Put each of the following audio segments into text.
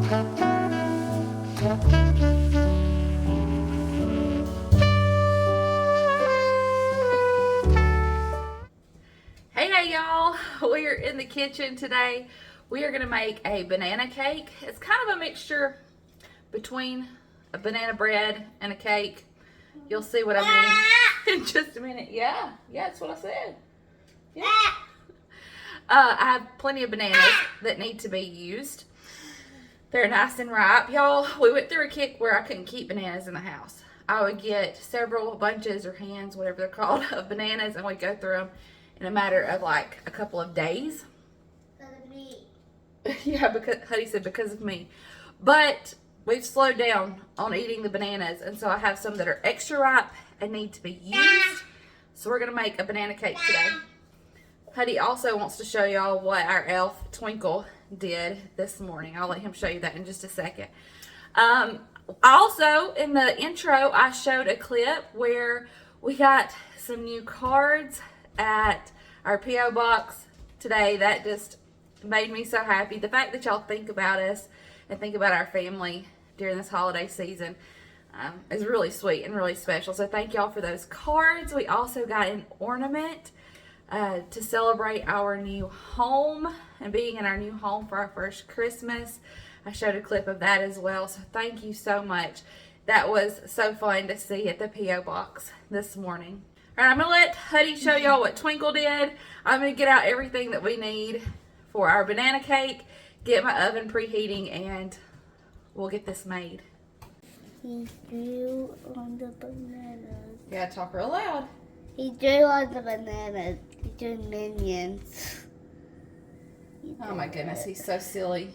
Hey y'all, we are in the kitchen today. We are gonna make a banana cake. It's kind of a mixture between a banana bread and a cake. You'll see what I mean in just a minute. Yeah, that's what I said. Yeah. I have plenty of bananas that need to be used. They're nice and ripe. Y'all, we went through a kick where I couldn't keep bananas in the house. I would get several bunches or hands, whatever they're called, of bananas, and we'd go through them in a matter of like a couple of days. Because of me. Yeah, because Huddy said because of me. But we've slowed down on eating the bananas, and so I have some that are extra ripe and need to be used. So we're gonna make a banana cake today. Huddy also wants to show y'all what our elf Twinkle did this morning. I'll let him show you that in just a second. Also, in the intro, I showed a clip where we got some new cards at our P.O. box today. That just made me so happy. The fact that y'all think about us and think about our family during this holiday season is really sweet and really special. So thank y'all for those cards. We also got an ornament to celebrate our new home and being in our new home for our first Christmas. I showed a clip of that as well. So thank you so much. That was so fun to see at the P.O. box this morning. All right, I'm going to let Huddy show y'all what Twinkle did. I'm going to get out everything that we need for our banana cake, get my oven preheating, and we'll get this made. He drew on the bananas. You gotta talk real loud. He drew on the bananas. He drew minions. Oh my goodness, he's so silly.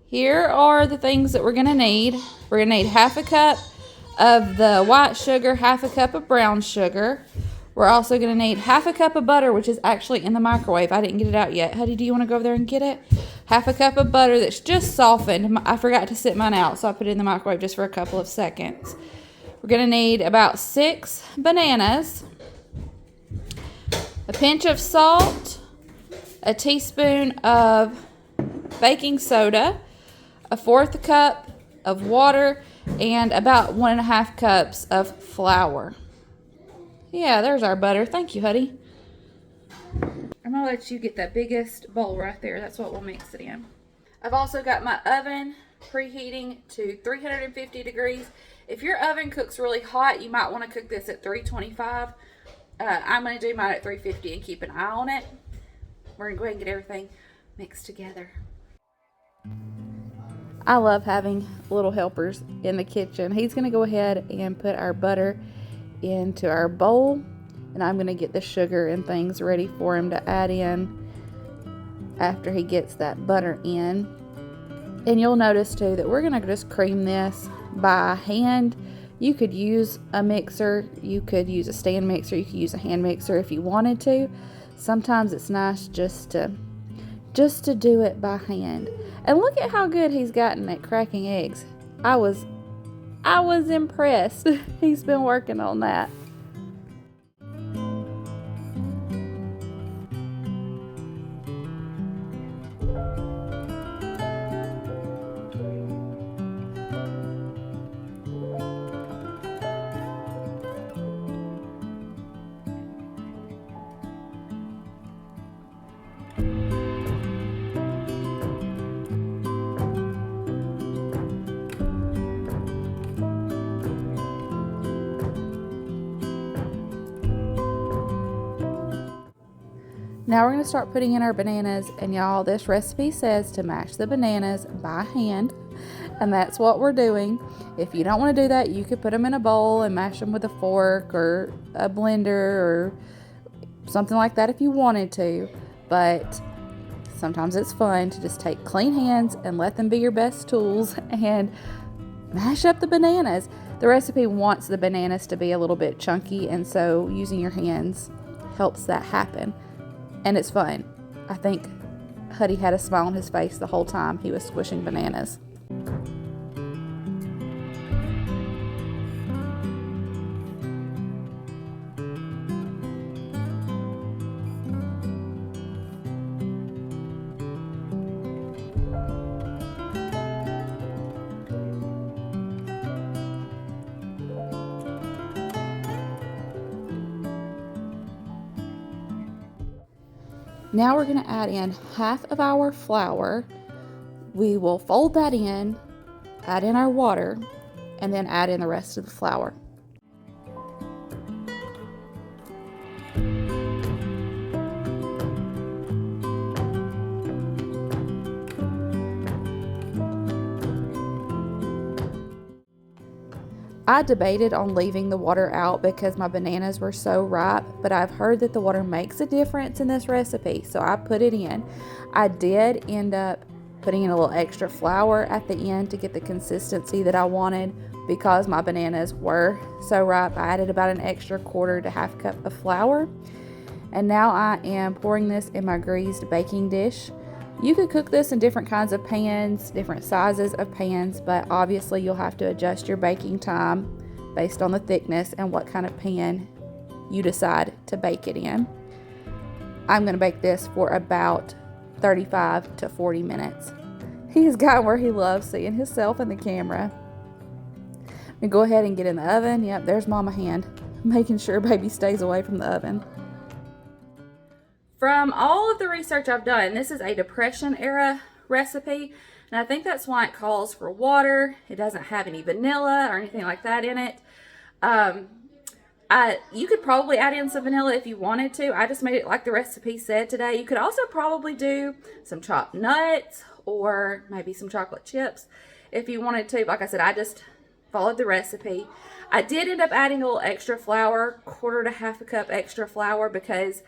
Here are the things that we're gonna need. We're gonna need half a cup of the white sugar, half a cup of brown sugar. We're also gonna need half a cup of butter, which is actually in the microwave. I didn't get it out yet. Huddy, do you wanna go over there and get it? Half a cup of butter that's just softened. I forgot to sit mine out, so I put it in the microwave just for a couple of seconds. We're gonna need about 6 bananas, a pinch of salt, a teaspoon of baking soda, a 1/4 cup of water, and about 1.5 cups of flour. Yeah, there's our butter. Thank you, Huddy. I'm gonna let you get that biggest bowl right there. That's what we'll mix it in. I've also got my oven preheating to 350 degrees. If your oven cooks really hot, you might want to cook this at 325. I'm gonna do mine at 350 and keep an eye on it. We're gonna go ahead and get everything mixed together. I love having little helpers in the kitchen. He's going to go ahead and put our butter into our bowl, and I'm going to get the sugar and things ready for him to add in after he gets that butter in. And you'll notice too that we're going to just cream this by hand. You could use a mixer, you could use a stand mixer, you could use a hand mixer if you wanted to. Sometimes it's nice just to do it by hand. And look at how good he's gotten at cracking eggs. I was impressed. He's been working on that. Now we're going to start putting in our bananas, and y'all, this recipe says to mash the bananas by hand, and that's what we're doing. If you don't want to do that, you could put them in a bowl and mash them with a fork or a blender or something like that if you wanted to, but sometimes it's fun to just take clean hands and let them be your best tools and mash up the bananas. The recipe wants the bananas to be a little bit chunky, and so using your hands helps that happen. And it's fun. I think Huddy had a smile on his face the whole time he was squishing bananas. Now we're going to add in half of our flour. We will fold that in, add in our water, and then add in the rest of the flour. I debated on leaving the water out because my bananas were so ripe, but I've heard that the water makes a difference in this recipe, so I put it in. I did end up putting in a little extra flour at the end to get the consistency that I wanted because my bananas were so ripe. I added about an extra quarter to half cup of flour. And now I am pouring this in my greased baking dish. You could cook this in different kinds of pans, different sizes of pans, but obviously you'll have to adjust your baking time based on the thickness and what kind of pan you decide to bake it in. I'm going to bake this for about 35 to 40 minutes. He's got where he loves seeing himself in the camera. And go ahead and get in the oven. Yep, there's Mama hand, making sure baby stays away from the oven. From all of the research I've done, this is a Depression era recipe, and I think that's why it calls for water. It doesn't have any vanilla or anything like that in it. You could probably add in some vanilla if you wanted to. I just made it like the recipe said today. You could also probably do some chopped nuts or maybe some chocolate chips if you wanted to. Like I said, I just followed the recipe. I did end up adding a little extra flour, quarter to half a cup extra flour, because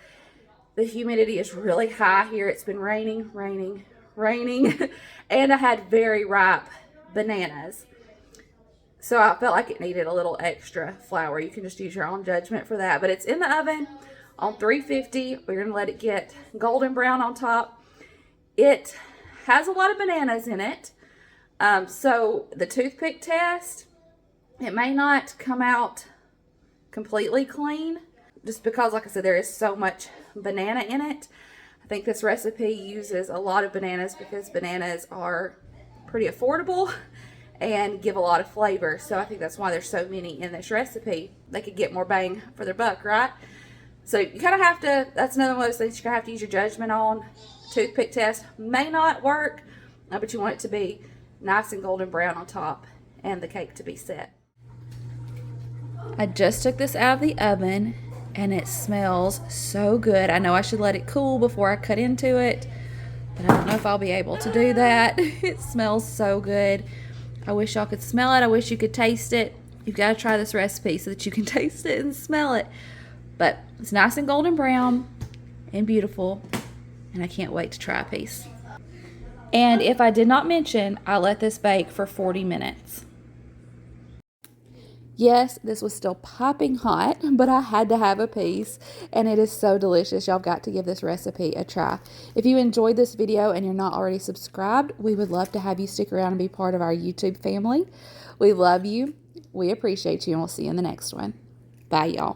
the humidity is really high here. It's been raining, and I had very ripe bananas. So I felt like it needed a little extra flour. You can just use your own judgment for that. But it's in the oven on 350. We're going to let it get golden brown on top. It has a lot of bananas in it. So the toothpick test, it may not come out completely clean, just because, like I said, there is so much banana in it. I think this recipe uses a lot of bananas because bananas are pretty affordable and give a lot of flavor. So I think that's why there's so many in this recipe. They could get more bang for their buck, right? So you kind of have to, that's another one of those things you're going to have to use your judgment on. Toothpick test may not work, but you want it to be nice and golden brown on top and the cake to be set. I just took this out of the oven and it smells so good. I know I should let it cool before I cut into it, but I don't know if I'll be able to do that. It smells so good. I wish y'all could smell it. I wish you could taste it. You've got to try this recipe so that you can taste it and smell it. But it's nice and golden brown and beautiful, and I can't wait to try a piece. And if I did not mention, I let this bake for 40 minutes. Yes, this was still piping hot, but I had to have a piece, and it is so delicious. Y'all got to give this recipe a try. If you enjoyed this video and you're not already subscribed, we would love to have you stick around and be part of our YouTube family. We love you. We appreciate you, and we'll see you in the next one. Bye, y'all.